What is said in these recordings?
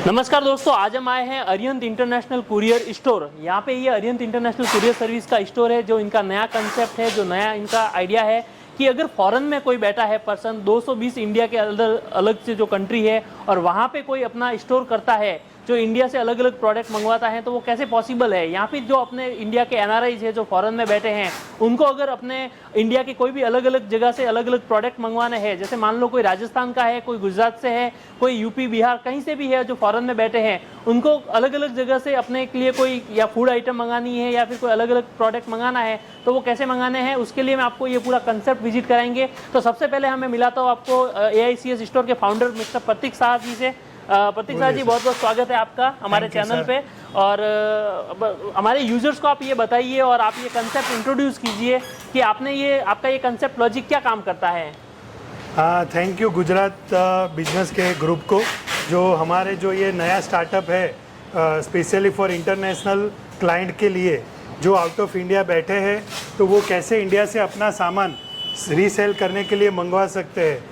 नमस्कार दोस्तों, आज हम आए हैं अरिहंत इंटरनेशनल कुरियर स्टोर। यहाँ पे ये अरिहंत इंटरनेशनल कुरियर सर्विस का स्टोर है। जो इनका नया कंसेप्ट है, जो नया इनका आइडिया है कि अगर फॉरेन में कोई बैठा है पर्सन 220 इंडिया के अलग से जो कंट्री है और वहाँ पे कोई अपना स्टोर करता है, जो इंडिया से अलग अलग प्रोडक्ट मंगवाता है, तो वो कैसे पॉसिबल है। यहाँ पे जो अपने इंडिया के एनआरआईज है जो फॉरेन में बैठे हैं, उनको अगर अपने इंडिया के कोई भी अलग अलग जगह से अलग अलग प्रोडक्ट मंगवाने हैं, जैसे मान लो कोई राजस्थान का है, कोई गुजरात से है, कोई यूपी बिहार कहीं से भी है जो फॉरेन में बैठे हैं, उनको अलग अलग जगह से अपने के लिए कोई या फूड आइटम मंगानी है या फिर कोई अलग अलग प्रोडक्ट मंगाना है, तो वो कैसे मंगाने हैं, उसके लिए मैं आपको ये पूरा कंसेप्ट विजिट कराएंगे। तो सबसे पहले हमें मिलाता हूँ आपको AICS स्टोर के फाउंडर मिस्टर प्रतीक शाह जी से। प्रतीक शाह जी, बहुत बहुत स्वागत है आपका हमारे चैनल पे। और हमारे यूजर्स को आप ये बताइए और आप ये कंसेप्ट इंट्रोड्यूस कीजिए कि आपका ये कंसेप्ट लॉजिक क्या काम करता है। थैंक यू गुजरात बिजनेस के ग्रुप को, जो हमारे जो ये नया स्टार्टअप है स्पेशली फॉर इंटरनेशनल क्लाइंट के लिए जो आउट ऑफ इंडिया बैठे हैं, तो वो कैसे इंडिया से अपना सामान रीसेल करने के लिए मंगवा सकते हैं,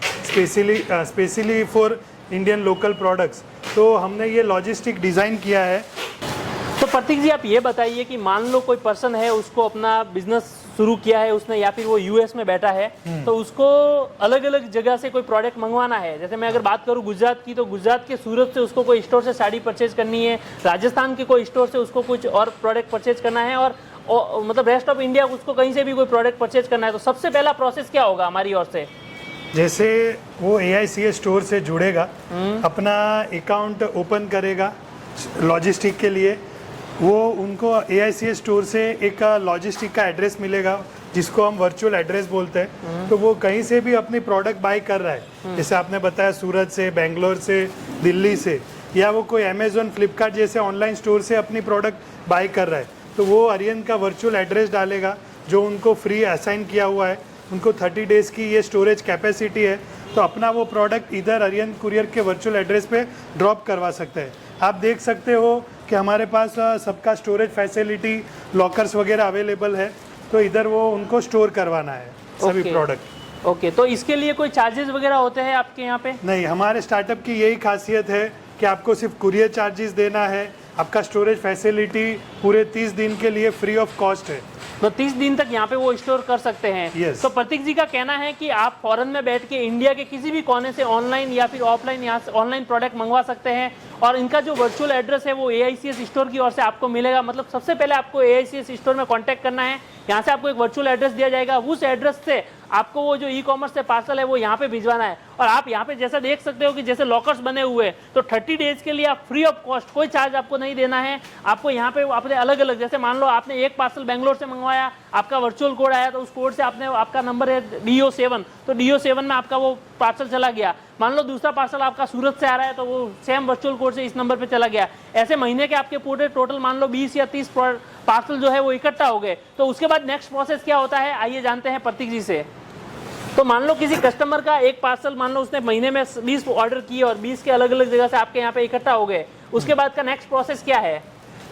specially for Indian local products. तो हमने ये लॉजिस्टिक डिज़ाइन किया है। तो प्रतीक जी, आप ये बताइए कि मान लो कोई पर्सन है, उसको अपना बिजनेस शुरू किया है उसने, या फिर वो यूएस में बैठा है, तो उसको अलग अलग जगह से कोई प्रोडक्ट मंगवाना है। जैसे मैं अगर बात करूँ गुजरात की, तो गुजरात के सूरत से उसको कोई स्टोर से साड़ी परचेज करनी है, राजस्थान के कोई स्टोर से उसको कुछ और प्रोडक्ट परचेज करना है, और मतलब रेस्ट ऑफ इंडिया उसको कहीं से भी कोई प्रोडक्ट परचेज करना है, तो सबसे पहला प्रोसेस क्या होगा हमारी ओर से? जैसे वो AICS स्टोर से जुड़ेगा, अपना अकाउंट ओपन करेगा लॉजिस्टिक के लिए, वो उनको AICS स्टोर से एक लॉजिस्टिक का एड्रेस मिलेगा जिसको हम वर्चुअल एड्रेस बोलते हैं। तो वो कहीं से भी अपनी प्रोडक्ट बाय कर रहा है, जैसे आपने बताया सूरत से, बेंगलोर से, दिल्ली से, या वो कोई अमेजोन, फ्लिपकार्ट जैसे ऑनलाइन स्टोर से अपनी प्रोडक्ट बाय कर रहा है, तो वो अरिहंत का वर्चुअल एड्रेस डालेगा जो उनको फ्री असाइन किया हुआ है। उनको 30 डेज़ की ये स्टोरेज कैपेसिटी है, तो अपना वो प्रोडक्ट इधर अरिहंत कुरियर के वर्चुअल एड्रेस पे ड्रॉप करवा सकते हैं। आप देख सकते हो कि हमारे पास सबका स्टोरेज फैसिलिटी, लॉकर्स वगैरह अवेलेबल है, तो इधर वो उनको स्टोर करवाना है सभी प्रोडक्ट। ओके, तो इसके लिए कोई चार्जेस वगैरह होते हैं आपके यहाँ पे? नहीं, हमारे स्टार्टअप की यही खासियत है कि आपको सिर्फ कुरियर चार्जेस देना है। आपका स्टोरेज फैसिलिटी पूरे 30 दिन के लिए फ्री ऑफ कॉस्ट है, तो 30 दिन तक यहाँ पे वो स्टोर कर सकते हैं। Yes. तो प्रतीक जी का कहना है कि आप फॉरेन में बैठ के इंडिया के किसी भी कोने से ऑनलाइन या फिर ऑफलाइन यहाँ से ऑनलाइन प्रोडक्ट मंगवा सकते हैं, और इनका जो वर्चुअल एड्रेस है वो AICS स्टोर की ओर से आपको मिलेगा। मतलब सबसे पहले आपको AICS स्टोर में कांटेक्ट करना है, यहाँ से आपको एक वर्चुअल एड्रेस दिया जाएगा, उस एड्रेस से आपको वो जो ई-कॉमर्स से पार्सल है वो यहाँ पे भिजवाना है। और आप यहाँ पे जैसा देख सकते हो कि जैसे लॉकर्स बने हुए हैं, तो 30 डेज के लिए आप फ्री ऑफ कॉस्ट, कोई चार्ज आपको नहीं देना है। आपको यहाँ पे आपने अलग अलग, जैसे मान लो आपने एक पार्सल बेंगलोर से मंगवाया, आपका वर्चुअल कोड आया, तो उस कोड से आपने, आपका नंबर है DO7, तो DO7 में आपका वो पार्सल चला गया। मान लो दूसरा पार्सल आपका सूरत से आ रहा है, तो वो सेम वर्चुअल कोड से इस नंबर पे चला गया। ऐसे महीने के आपके पूरे टोटल मान लो 20 या 30 पार्सल जो है वो इकट्ठा हो गए। तो उसके बाद नेक्स्ट प्रोसेस क्या होता है, आइए जानते हैं प्रतीक जी से। तो मान लो किसी कस्टमर का एक पार्सल, मान लो उसने महीने में 20 ऑर्डर किए और 20 के अलग अलग जगह से आपके यहाँ पे इकट्ठा हो गए, उसके बाद का नेक्स्ट प्रोसेस क्या है?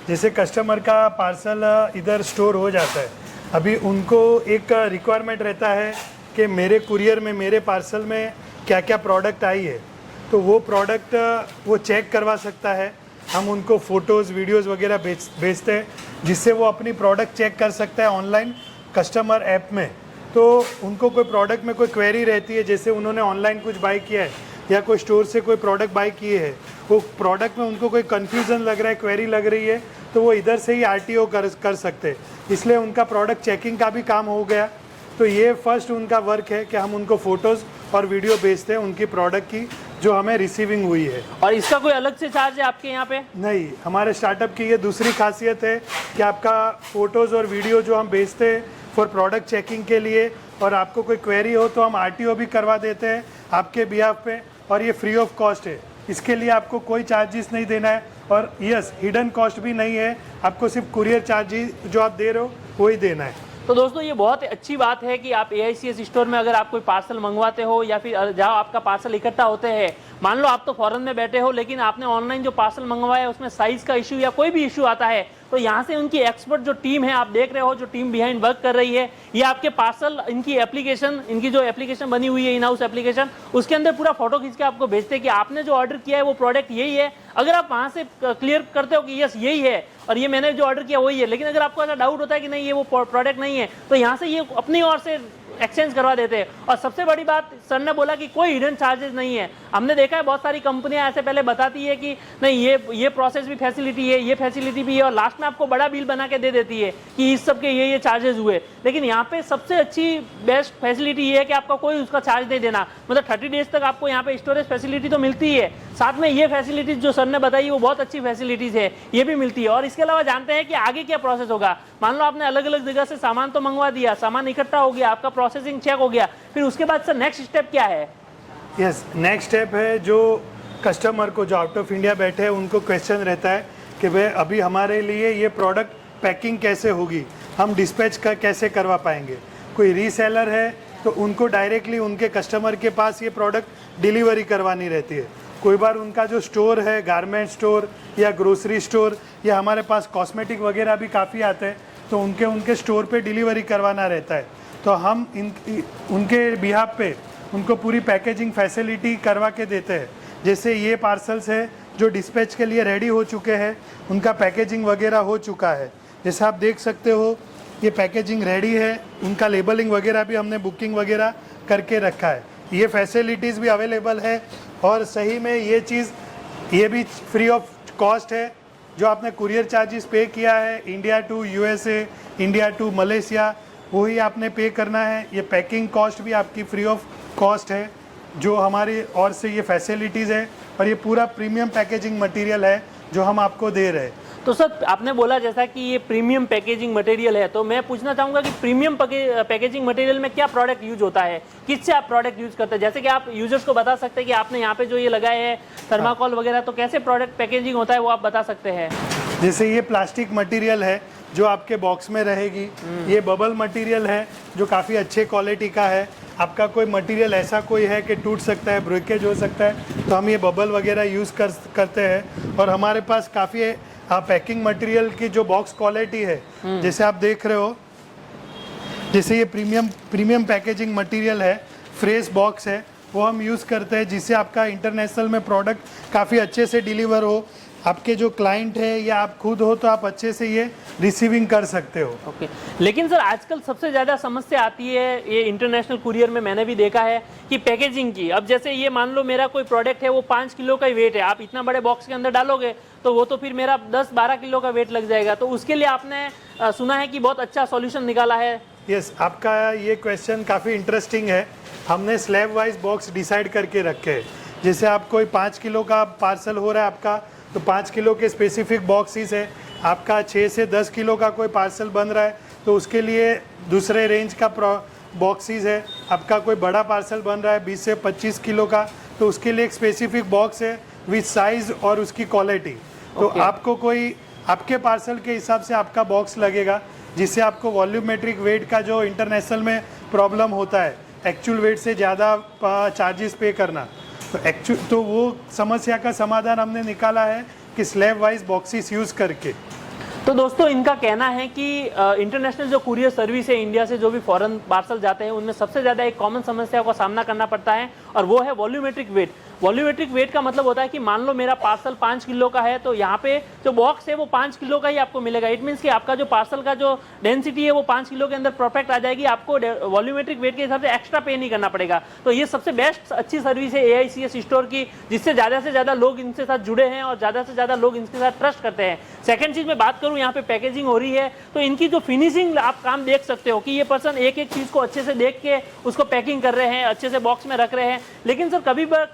जैसे कस्टमर का पार्सल इधर स्टोर हो जाता है, अभी उनको एक रिक्वायरमेंट रहता है कि मेरे कुरियर में, मेरे पार्सल में क्या क्या प्रोडक्ट आई है, तो वो प्रोडक्ट वो चेक करवा सकता है। हम उनको फ़ोटोज़, वीडियोज़ वगैरह भेजते हैं, जिससे वो अपनी प्रोडक्ट चेक कर सकता है ऑनलाइन कस्टमर ऐप में। तो उनको कोई प्रोडक्ट में कोई क्वेरी रहती है, जैसे उन्होंने ऑनलाइन कुछ बाई किया है या कोई स्टोर से कोई प्रोडक्ट बाई किए है, वो प्रोडक्ट में उनको कोई कन्फ्यूज़न लग रहा है, क्वेरी लग रही है, तो वो इधर से ही RTO कर सकते हैं। इसलिए उनका प्रोडक्ट चेकिंग का भी काम हो गया। तो ये फर्स्ट उनका वर्क है कि हम उनको फ़ोटोज़ और वीडियो भेजते हैं उनकी प्रोडक्ट की जो हमें रिसीविंग हुई है। और इसका कोई अलग से चार्ज है आपके यहाँ पे? नहीं, हमारे स्टार्टअप की ये दूसरी खासियत है कि आपका फ़ोटोज़ और वीडियो जो हम भेजते हैं फॉर प्रोडक्ट चेकिंग के लिए, और आपको कोई क्वेरी हो तो हम RTO भी करवा देते हैं आपके बिहाफ पे, और ये फ्री ऑफ कॉस्ट है। इसके लिए आपको कोई चार्जेस नहीं देना है, और यस, हिडन कॉस्ट भी नहीं है, आपको सिर्फ कुरियर चार्जेस जो आप दे रहे हो वही देना है। तो दोस्तों, ये बहुत अच्छी बात है कि आप AICS स्टोर में अगर आप कोई पार्सल मंगवाते हो या फिर जहाँ आपका पार्सल इकट्ठा होते हैं, मान लो आप तो फॉरेन में बैठे हो, लेकिन आपने ऑनलाइन जो पार्सल मंगवाया है उसमें साइज का इशू या कोई भी इशू आता है, तो यहाँ से उनकी एक्सपर्ट जो टीम है, आप देख रहे हो जो टीम बिहाइंड वर्क कर रही है, ये आपके पार्सल, इनकी एप्लीकेशन, इनकी जो एप्लीकेशन बनी हुई है इन हाउस एप्लीकेशन, उसके अंदर पूरा फोटो खींच के आपको भेजते हैं कि आपने जो ऑर्डर किया है वो प्रोडक्ट यही है। अगर आप वहां से क्लियर करते हो कि यस यही है और ये मैंने जो ऑर्डर किया वही है, लेकिन अगर आपको ऐसा डाउट होता है कि नहीं ये वो प्रोडक्ट नहीं है, तो यहाँ से ये अपनी ओर से एक्सचेंज करवा देते हैं। और सबसे बड़ी बात सर ने बोला कि कोई हिडन चार्जेस नहीं है। हमने देखा है बहुत सारी कंपनियां ऐसे पहले बताती है कि नहीं ये प्रोसेस भी फैसिलिटी है, ये फैसिलिटी भी है, और लास्ट में आपको बड़ा बिल बना के दे देती है कि इस सब के ये चार्जेस हुए। लेकिन यहाँ पे सबसे अच्छी बेस्ट फैसिलिटी ये है कि आपका कोई उसका चार्ज नहीं देना, मतलब 30 डेज तक आपको यहाँ पे स्टोरेज फैसिलिटी तो मिलती है, साथ में ये फैसिलिटीज जो सर ने बताई वो बहुत अच्छी फैसिलिटीज है, ये भी मिलती है। और इसके अलावा जानते हैं कि आगे क्या प्रोसेस होगा। मान लो आपने अलग अलग जगह से सामान तो मंगवा दिया, सामान इकट्ठा हो गया, आपका प्रोसेसिंग चेक हो गया, फिर उसके बाद सर नेक्स्ट स्टेप क्या है? यस, नेक्स्ट स्टेप है जो कस्टमर को जो आउट ऑफ इंडिया बैठे हैं उनको क्वेश्चन रहता है कि भाई अभी हमारे लिए ये प्रोडक्ट पैकिंग कैसे होगी, हम डिस्पैच का कैसे करवा पाएंगे। कोई रीसेलर है तो उनको डायरेक्टली उनके कस्टमर के पास ये प्रोडक्ट डिलीवरी करवानी रहती है। कोई बार उनका जो स्टोर है, गारमेंट स्टोर या ग्रोसरी स्टोर, या हमारे पास कॉस्मेटिक वगैरह भी काफ़ी आते हैं, तो उनके स्टोर पे डिलीवरी करवाना रहता है। तो हम उनके बिहाफ पे उनको पूरी पैकेजिंग फैसिलिटी करवा के देते हैं। जैसे ये पार्सल्स है जो डिस्पैच के लिए रेडी हो चुके हैं, उनका पैकेजिंग वगैरह हो चुका है। जैसे आप देख सकते हो ये पैकेजिंग रेडी है, उनका लेबलिंग वगैरह भी हमने बुकिंग वगैरह करके रखा है। ये फैसिलिटीज़ भी अवेलेबल है, और सही में ये चीज़ ये भी फ्री ऑफ कॉस्ट है। जो आपने कुरियर चार्जेस पे किया है India to USA, India to Malaysia, वही आपने पे करना है। ये पैकिंग कॉस्ट भी आपकी फ्री ऑफ कॉस्ट है, जो हमारी ओर से ये फैसिलिटीज़ है, और ये पूरा प्रीमियम पैकेजिंग मटेरियल है जो हम आपको दे रहे हैं। तो सर आपने बोला जैसा कि ये प्रीमियम पैकेजिंग मटेरियल है, तो मैं पूछना चाहूँगा कि प्रीमियम पैकेजिंग मटेरियल में क्या प्रोडक्ट यूज होता है, किससे आप प्रोडक्ट यूज करते हैं? जैसे कि आप यूजर्स को बता सकते हैं कि आपने यहाँ पे जो ये लगाए हैं थर्माकोल वगैरह, तो कैसे प्रोडक्ट पैकेजिंग होता है वो आप बता सकते हैं? जैसे ये प्लास्टिक मटेरियल है जो आपके बॉक्स में रहेगी, ये बबल मटेरियल है जो काफ़ी अच्छे क्वालिटी का है। आपका कोई मटेरियल ऐसा कोई है कि टूट सकता है, ब्रेकेज हो सकता है, तो हम ये बबल वगैरह यूज़ करते हैं। और हमारे पास काफ़ी पैकिंग मटेरियल की जो बॉक्स क्वालिटी है, जैसे आप देख रहे हो, जैसे ये प्रीमियम पैकेजिंग मटेरियल है, फ्रेश बॉक्स है, वो हम यूज़ करते हैं जिससे आपका इंटरनेशनल में प्रोडक्ट काफ़ी अच्छे से डिलीवर हो। आपके जो क्लाइंट है या आप खुद हो तो आप अच्छे से ये रिसीविंग कर सकते हो। ओके। लेकिन सर आजकल सबसे ज़्यादा समस्या आती है ये इंटरनेशनल कुरियर में, मैंने भी देखा है कि पैकेजिंग की। अब जैसे ये मान लो मेरा कोई प्रोडक्ट है वो 5 किलो का ही वेट है, आप इतना बड़े बॉक्स के अंदर डालोगे तो वो तो फिर मेरा 10-12 किलो का वेट लग जाएगा। तो उसके लिए आपने सुना है कि बहुत अच्छा सॉल्यूशन निकाला है। यस, आपका ये क्वेश्चन काफ़ी इंटरेस्टिंग है। हमने स्लैब वाइज बॉक्स डिसाइड करके रखे हैं। जैसे आप कोई 5 किलो का पार्सल हो रहा है आपका, तो 5 किलो के स्पेसिफिक बॉक्सेस है। आपका 6 से 10 किलो का कोई पार्सल बन रहा है तो उसके लिए दूसरे रेंज का बॉक्सेस है। आपका कोई बड़ा पार्सल बन रहा है 20 से 25 किलो का, तो उसके लिए एक स्पेसिफिक बॉक्स है विथ साइज़ और उसकी क्वालिटी। तो आपको कोई आपके पार्सल के हिसाब से आपका बॉक्स लगेगा, जिससे आपको वॉल्यूमेट्रिक वेट का जो इंटरनेशनल में प्रॉब्लम होता है, एक्चुअल वेट से ज़्यादा चार्जेस पे करना, तो वो समस्या का समाधान हमने निकाला है कि स्लैब वाइज बॉक्सेस यूज़ करके। तो दोस्तों इनका कहना है कि इंटरनेशनल जो कुरियर सर्विस है इंडिया से जो भी फॉरेन पार्सल जाते हैं उनमें सबसे ज़्यादा एक कॉमन समस्या का सामना करना पड़ता है, और वो है वॉल्यूमेट्रिक वेट। वॉल्यूमेट्रिक वेट का मतलब होता है कि मान लो मेरा पार्सल 5 किलो का है, तो यहाँ पे जो बॉक्स है वो 5 किलो का ही आपको मिलेगा। इट मीन्स कि आपका जो पार्सल का जो डेंसिटी है वो 5 किलो के अंदर परफेक्ट आ जाएगी, आपको वॉल्यूमेट्रिक वेट के हिसाब से एक्स्ट्रा पे नहीं करना पड़ेगा। तो ये सबसे बेस्ट अच्छी सर्विस है AICS स्टोर की, जिससे ज़्यादा से ज़्यादा लोग इनके साथ जुड़े हैं और ज़्यादा से ज़्यादा लोग इनके साथ ट्रस्ट करते हैं। सेकंड चीज़ मैं बात करूँ, यहाँ पे पैकेजिंग हो रही है तो इनकी जो फिनिशिंग आप काम देख सकते हो कि ये पर्सन एक एक चीज़ को अच्छे से देख के उसको पैकिंग कर रहे हैं, अच्छे से बॉक्स में रख रहे हैं। लेकिन सर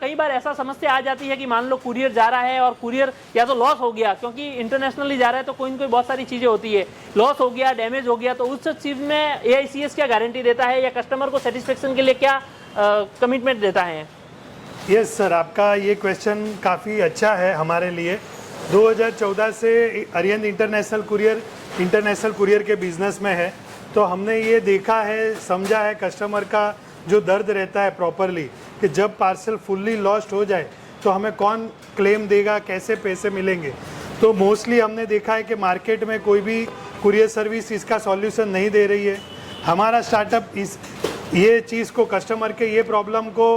कई बार ऐसा समस्या आ जाती है कि मान लो कुरियर जा रहा है और कुरियर या तो लॉस हो गया, क्योंकि इंटरनेशनली जा रहा है तो कोई न कोई बहुत सारी चीज़ें होती है, लॉस हो गया, डैमेज हो गया, तो उस चीज़ में AICS क्या गारंटी देता है या कस्टमर को सेटिस्फेक्शन के लिए क्या कमिटमेंट देता है? यस सर, आपका ये क्वेश्चन काफ़ी अच्छा है हमारे लिए। 2014 से अरिहंत इंटरनेशनल कुरियर के बिज़नेस में है, तो हमने ये देखा है, समझा है कस्टमर का जो दर्द रहता है प्रॉपरली, कि जब पार्सल फुल्ली लॉस्ट हो जाए तो हमें कौन क्लेम देगा, कैसे पैसे मिलेंगे। तो मोस्टली हमने देखा है कि मार्केट में कोई भी कुरियर सर्विस इसका सॉल्यूशन नहीं दे रही है। हमारा स्टार्टअप ये चीज़ को, कस्टमर के ये प्रॉब्लम को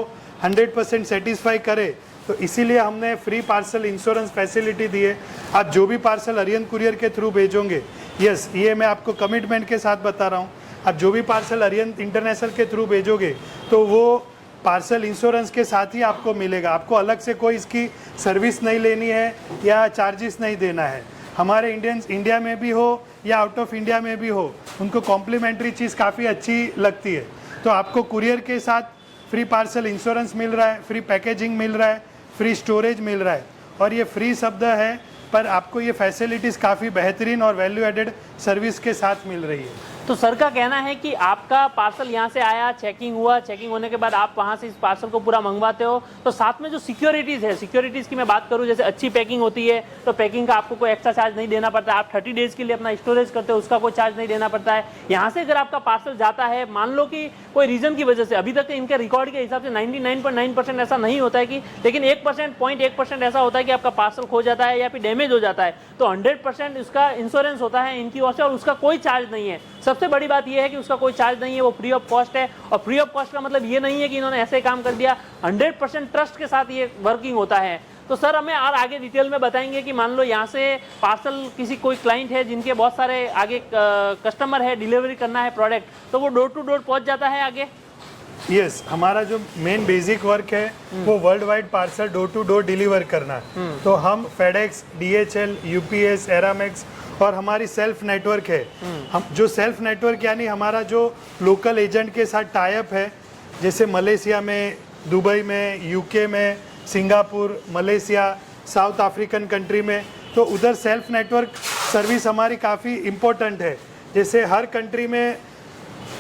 100% सेटिस्फाई करे, तो इसीलिए हमने फ्री पार्सल इंश्योरेंस फैसिलिटी दी है। आप जो भी पार्सल अरिहंत कुरियर के थ्रू भेजोगे, यस ये मैं आपको कमिटमेंट के साथ बता रहा हूँ, आप जो भी पार्सल अरिहंत इंटरनेशनल के थ्रू भेजोगे तो वो पार्सल इंश्योरेंस के साथ ही आपको मिलेगा। आपको अलग से कोई इसकी सर्विस नहीं लेनी है या चार्जेस नहीं देना है। हमारे इंडियंस इंडिया में भी हो या आउट ऑफ इंडिया में भी हो, उनको कॉम्प्लीमेंट्री चीज़ काफ़ी अच्छी लगती है। तो आपको कुरियर के साथ फ्री पार्सल इंश्योरेंस मिल रहा है, फ्री पैकेजिंग मिल रहा है, फ्री स्टोरेज मिल रहा है। और ये फ्री शब्द है, पर आपको ये फैसिलिटीज़ काफ़ी बेहतरीन और वैल्यू एडेड सर्विस के साथ मिल रही है। तो सर का कहना है कि आपका पार्सल यहाँ से आया, चेकिंग हुआ, चेकिंग होने के बाद आप वहाँ से इस पार्सल को पूरा मंगवाते हो, तो साथ में जो सिक्योरिटीज़ है, सिक्योरिटीज़ की मैं बात करूँ, जैसे अच्छी पैकिंग होती है तो पैकिंग का आपको कोई एक्स्ट्रा चार्ज नहीं देना पड़ता है। आप 30 डेज़ के लिए अपना स्टोरेज करते हो, उसका कोई चार्ज नहीं देना पड़ता है। यहाँ से अगर आपका पार्सल जाता है, मान लो कि कोई रीज़न की वजह से, अभी तक इनके रिकॉर्ड के हिसाब से 99.9% ऐसा नहीं होता है कि, लेकिन 1% ऐसा होता है कि आपका पार्सल खो जाता है या फिर डैमेज हो जाता है, तो 100% उसका इंश्योरेंस होता है इनकी ओर से और उसका कोई चार्ज नहीं है। सबसे बड़ी बात यह है कि उसका कोई चार्ज नहीं है, वो फ्री ऑफ कॉस्ट है। और फ्री ऑफ कॉस्ट का मतलब ये नहीं है कि इन्होंने ऐसे काम कर दिया, 100% ट्रस्ट के साथ ये वर्किंग होता है। तो सर हमें और आगे डिटेल में बताएंगे कि मान लो यहाँ से पार्सल किसी कोई क्लाइंट है जिनके बहुत सारे आगे कस्टमर है, डिलीवरी करना है प्रोडक्ट, तो वो डोर टू डोर पहुँच जाता है आगे। यस हमारा जो मेन बेसिक वर्क है वो world wide parcel door to door deliver करना। तो हम फेडेक्स, DHL, UPS, एरामेक्स और हमारी सेल्फ नेटवर्क है। हम जो सेल्फ नेटवर्क यानी हमारा जो लोकल एजेंट के साथ टाई अप है, जैसे मलेशिया में, दुबई में, UK में, Singapore, Malaysia, south African country में, तो उधर सेल्फ नेटवर्क सर्विस हमारी काफ़ी इम्पोर्टेंट है। जैसे हर कंट्री में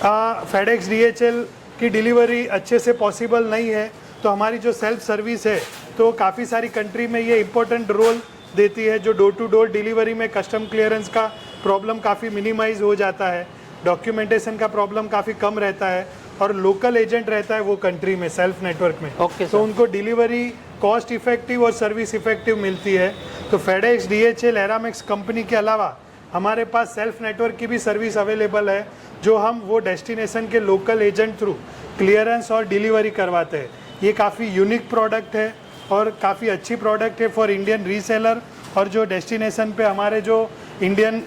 फेडेक्स, DHL की डिलीवरी अच्छे से पॉसिबल नहीं है, तो हमारी जो सेल्फ सर्विस है तो काफ़ी सारी कंट्री में ये इम्पोर्टेंट रोल देती है। जो डोर टू डोर डिलीवरी में कस्टम क्लियरेंस का प्रॉब्लम काफ़ी मिनिमाइज हो जाता है, डॉक्यूमेंटेशन का प्रॉब्लम काफ़ी कम रहता है, और लोकल एजेंट रहता है वो कंट्री में सेल्फ नेटवर्क में। तो उनको डिलीवरी कॉस्ट इफेक्टिव और सर्विस इफेक्टिव मिलती है। तो फेडेक्स, DHL, एरामेक्स कंपनी के अलावा हमारे पास सेल्फ नेटवर्क की भी सर्विस अवेलेबल है, जो हम वो डेस्टिनेशन के लोकल एजेंट थ्रू क्लियरेंस और डिलीवरी करवाते हैं। ये काफ़ी यूनिक प्रोडक्ट है और काफ़ी अच्छी प्रोडक्ट है फॉर इंडियन रीसेलर, और जो डेस्टिनेशन पे हमारे जो इंडियन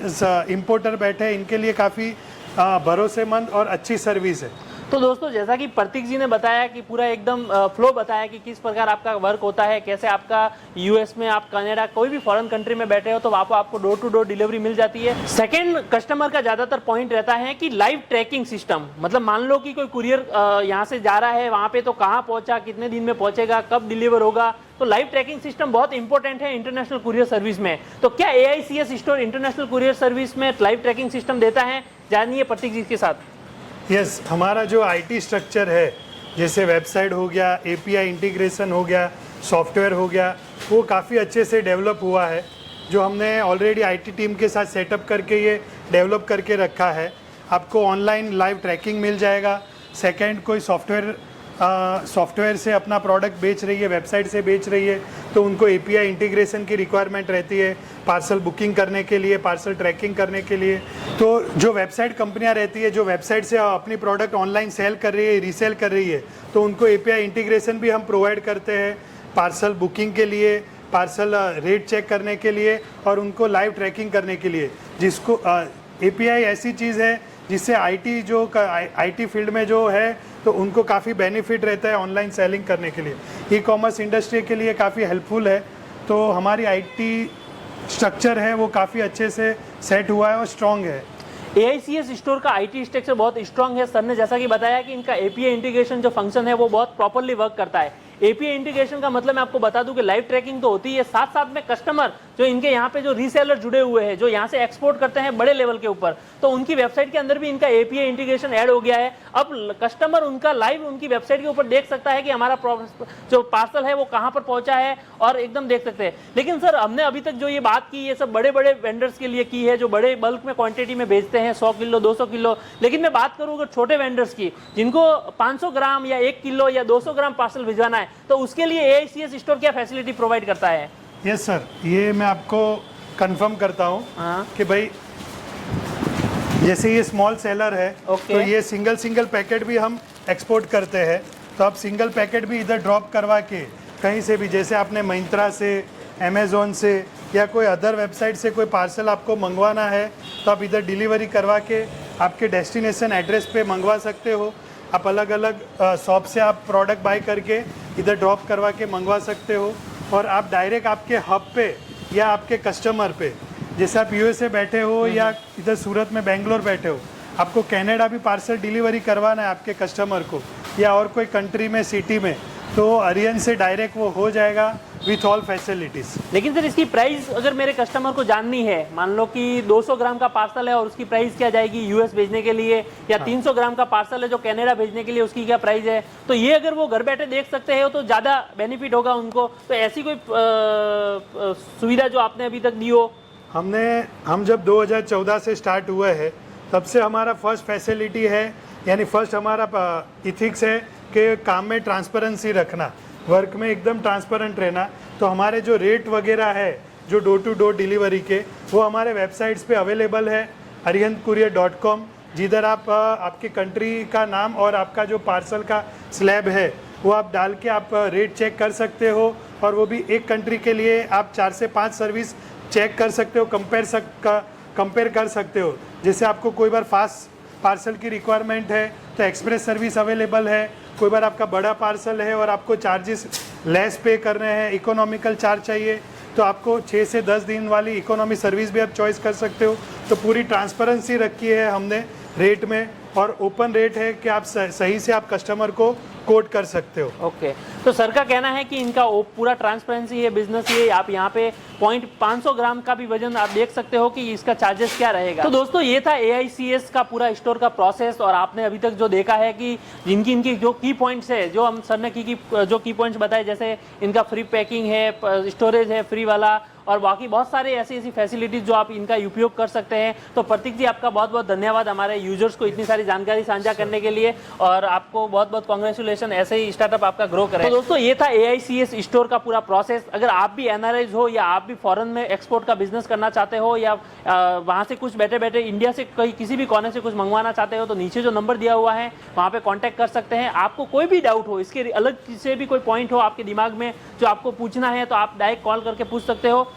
इंपोर्टर बैठे हैं इनके लिए काफ़ी भरोसेमंद और अच्छी सर्विस है। तो दोस्तों जैसा कि प्रतीक जी ने बताया कि पूरा एकदम फ्लो बताया कि किस प्रकार आपका वर्क होता है, कैसे आपका US में, आप कनाडा, कोई भी फॉरेन कंट्री में बैठे हो तो वहाँ पर आपको डोर टू डोर डिलीवरी मिल जाती है। सेकंड, कस्टमर का ज़्यादातर पॉइंट रहता है कि लाइव ट्रैकिंग सिस्टम, मतलब मान लो कि कोई कुरियर यहाँ से जा रहा है वहाँ पे, तो कहाँ पहुँचा, कितने दिन में पहुँचेगा, कब डिलीवर होगा, तो लाइव ट्रैकिंग सिस्टम बहुत इंपॉर्टेंट है इंटरनेशनल कुरियर सर्विस में। तो क्या AICS store international courier service में लाइव ट्रैकिंग सिस्टम देता है? जानिए प्रतीक जी के साथ। यस हमारा जो IT स्ट्रक्चर है, जैसे वेबसाइट हो गया, API इंटीग्रेशन हो गया, सॉफ्टवेयर हो गया, वो काफ़ी अच्छे से डेवलप हुआ है। जो हमने ऑलरेडी IT टीम के साथ सेटअप करके ये डेवलप करके रखा है। आपको ऑनलाइन लाइव ट्रैकिंग मिल जाएगा। सेकंड, कोई सॉफ्टवेयर से अपना प्रोडक्ट बेच रही है, वेबसाइट से बेच रही है, तो उनको API इंटीग्रेशन की रिक्वायरमेंट रहती है पार्सल बुकिंग करने के लिए, पार्सल ट्रैकिंग करने के लिए। तो जो वेबसाइट कंपनियां रहती है, जो वेबसाइट से अपनी प्रोडक्ट ऑनलाइन सेल कर रही है, रीसेल कर रही है, तो उनको API इंटीग्रेशन भी हम प्रोवाइड करते हैं पार्सल बुकिंग के लिए, पार्सल रेट चेक करने के लिए और उनको लाइव ट्रैकिंग करने के लिए। जिसको API ऐसी चीज़ है जिससे IT फील्ड में जो है तो उनको काफ़ी बेनिफिट रहता है ऑनलाइन सेलिंग करने के लिए। ई-कॉमर्स इंडस्ट्री के लिए काफ़ी हेल्पफुल है। तो हमारी IT स्ट्रक्चर है वो काफ़ी अच्छे से सेट हुआ है और स्ट्रॉन्ग है। AICS स्टोर का IT स्ट्रक्चर बहुत स्ट्रॉन्ग है। सर ने जैसा कि बताया कि इनका API इंटीग्रेशन जो फंक्शन है वो बहुत प्रॉपरली वर्क करता है। API इंटीग्रेशन का मतलब मैं आपको बता दूं कि लाइव ट्रैकिंग तो होती है, साथ साथ में कस्टमर जो इनके यहाँ पे जो रीसेलर जुड़े हुए हैं, जो यहाँ से एक्सपोर्ट करते हैं बड़े लेवल के ऊपर, तो उनकी वेबसाइट के अंदर भी इनका API इंटीग्रेशन ऐड हो गया है। अब कस्टमर उनका लाइव उनकी वेबसाइट के ऊपर देख सकता है कि हमारा जो पार्सल है वो कहाँ पर पहुंचा है और एकदम देख सकते हैं। लेकिन सर हमने अभी तक जो ये बात की ये सब बड़े बड़े वेंडर्स के लिए की है, जो बड़े बल्क में क्वांटिटी में बेचते हैं, 100 किलो 200 किलो। लेकिन मैं बात करूँ अगर छोटे वेंडर्स की, जिनको 500 ग्राम या 1 किलो या 200 ग्राम पार्सल भिजवाना है, तो उसके लिए AICS स्टोर क्या फैसिलिटी प्रोवाइड करता है? यस सर, ये मैं आपको कंफर्म करता हूँ हाँ। कि भाई जैसे ये स्मॉल सेलर है ओके। तो ये सिंगल पैकेट भी हम एक्सपोर्ट करते हैं, तो आप सिंगल पैकेट भी इधर ड्रॉप करवा के कहीं से भी, जैसे आपने मिंत्रा से, अमेज़ोन से या कोई अदर वेबसाइट से कोई पार्सल आपको मंगवाना है तो आप इधर डिलीवरी करवा के आपके डेस्टिनेशन एड्रेस पे मंगवा सकते हो। आप अलग अलग शॉप से आप प्रोडक्ट बाय करके इधर ड्रॉप करवा के मंगवा सकते हो, और आप डायरेक्ट आपके हब पे या आपके कस्टमर पे, जैसे आप यूएसए बैठे हो या इधर सूरत में बेंगलोर बैठे हो, आपको कनाडा भी पार्सल डिलीवरी करवाना है आपके कस्टमर को या और कोई कंट्री में, सिटी में, तो अरियन से डायरेक्ट वो हो जाएगा विथ ऑल फैसिलिटीज़। लेकिन सर इसकी प्राइस अगर मेरे कस्टमर को जाननी है, मान लो कि 200 ग्राम का पार्सल है और उसकी प्राइस क्या जाएगी यूएस भेजने के लिए, या 300 ग्राम का पार्सल है जो कनाडा भेजने के लिए, उसकी क्या प्राइस है, तो ये अगर वो घर बैठे देख सकते हैं तो ज़्यादा बेनिफिट होगा उनको। तो ऐसी कोई सुविधा जो आपने अभी तक दी हो? हम जब 2014 से स्टार्ट हुए हैं तब से हमारा फर्स्ट फैसिलिटी है, यानी फर्स्ट हमारा इथिक्स है कि काम में ट्रांसपेरेंसी रखना, वर्क में एकदम ट्रांसपेरेंट रहना। तो हमारे जो रेट वगैरह है जो डोर टू डोर डिलीवरी के, वो हमारे वेबसाइट्स पे अवेलेबल है arihantcourier.com, जिधर आप आपके कंट्री का नाम और आपका जो पार्सल का स्लैब है वो आप डाल के आप रेट चेक कर सकते हो, और वो भी एक कंट्री के लिए आप 4 से 5 सर्विस चेक कर सकते हो, कंपेयर कर सकते हो। जैसे आपको कोई बार फास्ट पार्सल की रिक्वायरमेंट है तो एक्सप्रेस सर्विस अवेलेबल है, कोई बार आपका बड़ा पार्सल है और आपको चार्जेस लेस पे करने हैं, इकोनॉमिकल चार्ज चाहिए, तो आपको 6 से 10 दिन वाली इकोनॉमी सर्विस भी आप चॉइस कर सकते हो। तो पूरी ट्रांसपेरेंसी रखी है हमने रेट में, और ओपन रेट है कि आप सही से आप कस्टमर को कोट कर सकते हो। ओके, तो सर का कहना है कि इनका पूरा ट्रांसपेरेंसी है बिजनेस ये। आप यहाँ पे 500 ग्राम का भी वजन आप देख सकते हो कि इसका चार्जेस क्या रहेगा। तो दोस्तों ये था AICS का पूरा स्टोर का प्रोसेस, और आपने अभी तक जो देखा है कि इनकी जो की पॉइंट्स है, जो हम सर ने जो की पॉइंट्स बताए, जैसे इनका फ्री पैकिंग है, स्टोरेज है फ्री वाला, और बाकी बहुत सारे ऐसी फैसिलिटीज जो आप इनका उपयोग कर सकते हैं। तो प्रतीक जी आपका बहुत बहुत धन्यवाद हमारे यूजर्स को इतनी सारी जानकारी साझा करने के लिए, और आपको बहुत बहुत कांग्रेचुलेशन, ऐसे ही स्टार्टअप आपका ग्रो करे। तो दोस्तों ये था AICS स्टोर का पूरा प्रोसेस। अगर आप भी NRIs हो या आप भी फॉरेन में एक्सपोर्ट का बिजनेस करना चाहते हो, या वहाँ से कुछ बैठे बैठे इंडिया से कहीं किसी भी कोने से कुछ मंगवाना चाहते हो, तो नीचे जो नंबर दिया हुआ है वहाँ पे कॉन्टैक्ट कर सकते हैं। आपको कोई भी डाउट हो, इसके अलग से भी कोई पॉइंट हो आपके दिमाग में जो आपको पूछना है, तो आप डायरेक्ट कॉल करके पूछ सकते हो।